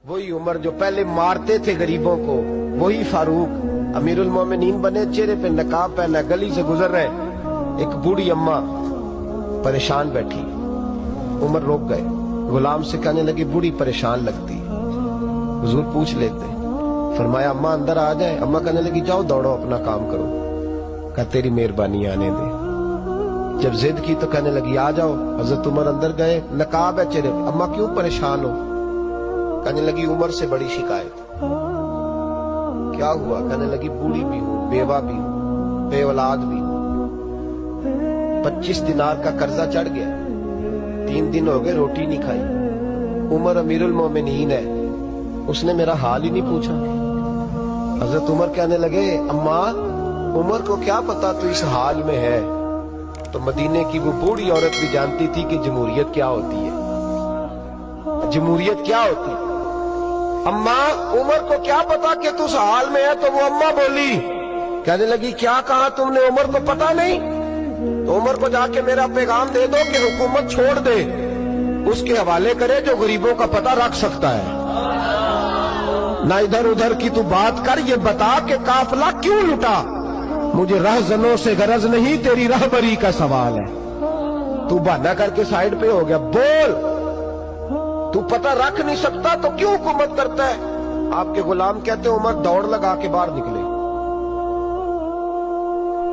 वही उमर जो पहले मारते थे गरीबों को, वही फारूक अमीरुल मोमिनीन बने, चेहरे पे नकाब पहना, गली से गुजर रहे, एक बूढ़ी अम्मा परेशान बैठी। उमर रोक गए, गुलाम से कहने लगी बूढ़ी परेशान लगती। हुजूर पूछ लेते, फरमाया अम्मा अंदर आ जाए। अम्मा कहने लगी जाओ दौड़ो अपना काम करो। कहा तेरी मेहरबानी आने दे। जब जिद की तो कहने लगी आ जाओ। हजरत उमर अंदर गए, नकाब है चेहरे पे। अम्मा क्यों परेशान हो? कहने लगी उमर से बड़ी शिकायत। क्या हुआ? कहने लगी बूढ़ी भी हूँ, बेवा भी हूँ, बे औलाद भी हूँ, 25 दिनार का कर्जा चढ़ गया, 3 दिन हो गए रोटी नहीं खाई। उमर अमीरुल मोमिनीन है, उसने मेरा हाल ही नहीं पूछा। हजरत उमर कहने लगे अम्मा उमर को क्या पता तू इस हाल में है। तो मदीने की वो बूढ़ी औरत भी जानती थी कि जमहूरियत क्या होती है, जमहूरियत क्या होती है। अम्मा उमर को क्या पता कि तू इस हाल में है। तो वो अम्मा बोली, कहने लगी क्या कहा तुमने? उमर को पता नहीं? तो उमर को जाके मेरा पैगाम दे दो कि हुकूमत छोड़ दे, उसके हवाले करे जो गरीबों का पता रख सकता है। ना इधर उधर की तू बात कर, ये बता कि काफिला क्यों लुटा। मुझे रहजनों से गरज नहीं, तेरी रहबरी का सवाल है। तू बहाना करके साइड पे हो गया, बोल। तू पता रख नहीं सकता तो क्यों हुकूमत करता है? आपके गुलाम कहते उमर दौड़ लगा के बाहर निकले,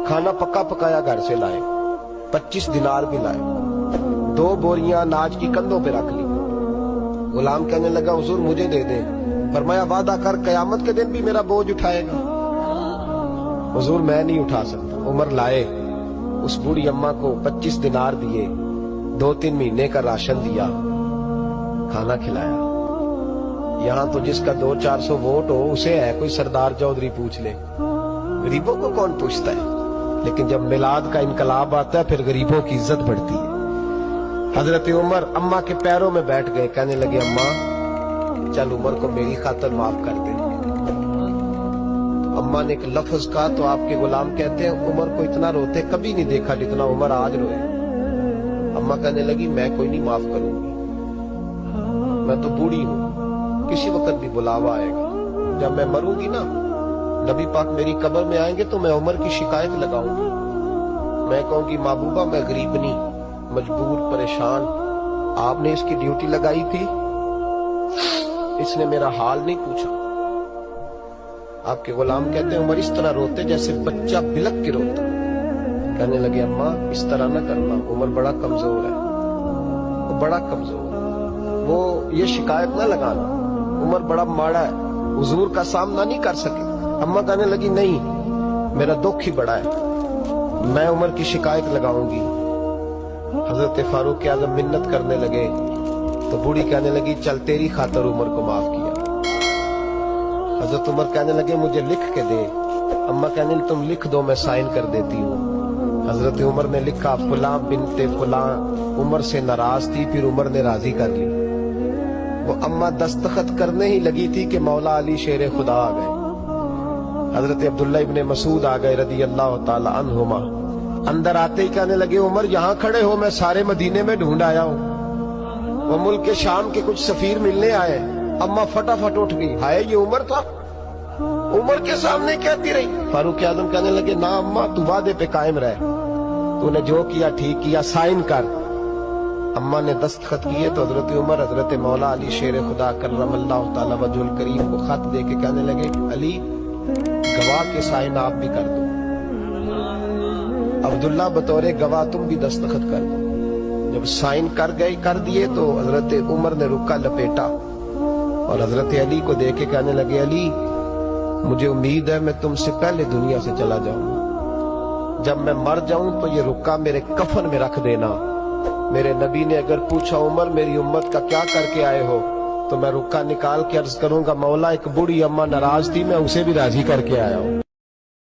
खाना पक्का पकाया घर से लाए, 25 दिनार भी लाए, 2 बोरियां अनाज की कंधों पे रख ली। गुलाम कहने लगा हुजूर मुझे दे दे। फरमाया वादा कर कयामत के दिन भी मेरा बोझ उठाएगा। हुजूर मैं नहीं उठा सकता। उमर लाए, उस बूढ़ी अम्मा को 25 दिनार दिए, 2-3 महीने का राशन दिया, खाना खिलाया। यहाँ तो जिसका 200-400 वोट हो उसे है कोई सरदार चौधरी पूछ ले, गरीबों को कौन पूछता है। लेकिन जब मिलाद का इनकलाब आता है फिर गरीबों की इज्जत बढ़ती है। हजरत उमर अम्मा के पैरों में बैठ गए, कहने लगे अम्मा चल उमर को मेरी खातिर माफ कर दे। तो अम्मा ने एक लफ्ज कहा तो आपके गुलाम कहते हैं उमर को इतना रोते कभी नहीं देखा जितना उमर आज रोए। अम्मा कहने लगी मैं कोई नहीं माफ करूंगी, मैं तो बूढ़ी हूं, किसी वक्त भी बुलावा आएगा। जब मैं मरूंगी ना, नबी पाक मेरी कब्र में आएंगे तो मैं उमर की शिकायत लगाऊंगी। मैं कहूंगी महबूबा मैं गरीबनी, मजबूर, परेशान, आपने इसकी ड्यूटी लगाई थी, इसने मेरा हाल नहीं पूछा। आपके गुलाम कहते हैं उमर इस तरह रोते जैसे बच्चा बिलक के रोता। कहने लगे अम्मा इस तरह ना करना, उमर बड़ा कमजोर है, वो बड़ा कमजोर है, वो ये शिकायत ना लगाना, उमर बड़ा माड़ा है, हुजूर का सामना नहीं कर सके। अम्मा कहने लगी नहीं मेरा दुख ही बड़ा है, मैं उमर की शिकायत लगाऊंगी। हजरत फारूक आज़म मिन्नत करने लगे तो बूढ़ी कहने लगी चल तेरी खातर उमर को माफ किया। हजरत उमर कहने लगे मुझे लिख के दे। अम्मा कहने लगी तुम लिख दो मैं साइन कर देती हूँ। हजरत उमर ने लिखा फुलां बिनते फुलां उमर से नाराज थी, फिर उमर ने राजी कर ली। वो अम्मा दस्तखत करने ही लगी थी कि मौला अली शेर खुदा आ गए। हजरत अब्दुल्ला इब्ने मसूद आ गए रदी अल्लाह ताला अन्हुमा। अंदर आते ही कहने लगे उमर यहाँ खड़े हो, मैं सारे मदीने में ढूंढ आया हूँ। वो मुल्क के शाम के कुछ सफीर मिलने आए। अम्मा फटाफट उठ गई, हाय ये उमर था, उमर के सामने कहती रही। फारूक आज़म कहने लगे ना अम्मा तू वादे पे कायम रह, तूने जो किया ठीक किया, साइन कर। अम्मा ने दस्तखत किए तो हजरत उमर हजरत मौला अली शेर खुदा कर्रमल्लाहु ताला वजहुल करीम को खत दे के कहने लगे अली गवाह के साइन आप भी कर दो, अब्दुल्ला बतौरे गवाह तुम भी दस्तखत कर दो। जब साइन कर दिए तो हजरत उमर ने रुक्का लपेटा और हजरत अली को देके कहने लगे अली मुझे उम्मीद है मैं तुमसे पहले दुनिया से चला जाऊंगा, जब मैं मर जाऊं तो ये रुक्का मेरे कफन में रख देना। मेरे नबी ने अगर पूछा उमर मेरी उम्मत का क्या करके आए हो, तो मैं रुक्का निकाल के अर्ज करूंगा मौला एक बूढ़ी अम्मा नाराज थी, मैं उसे भी राजी करके आया हूं।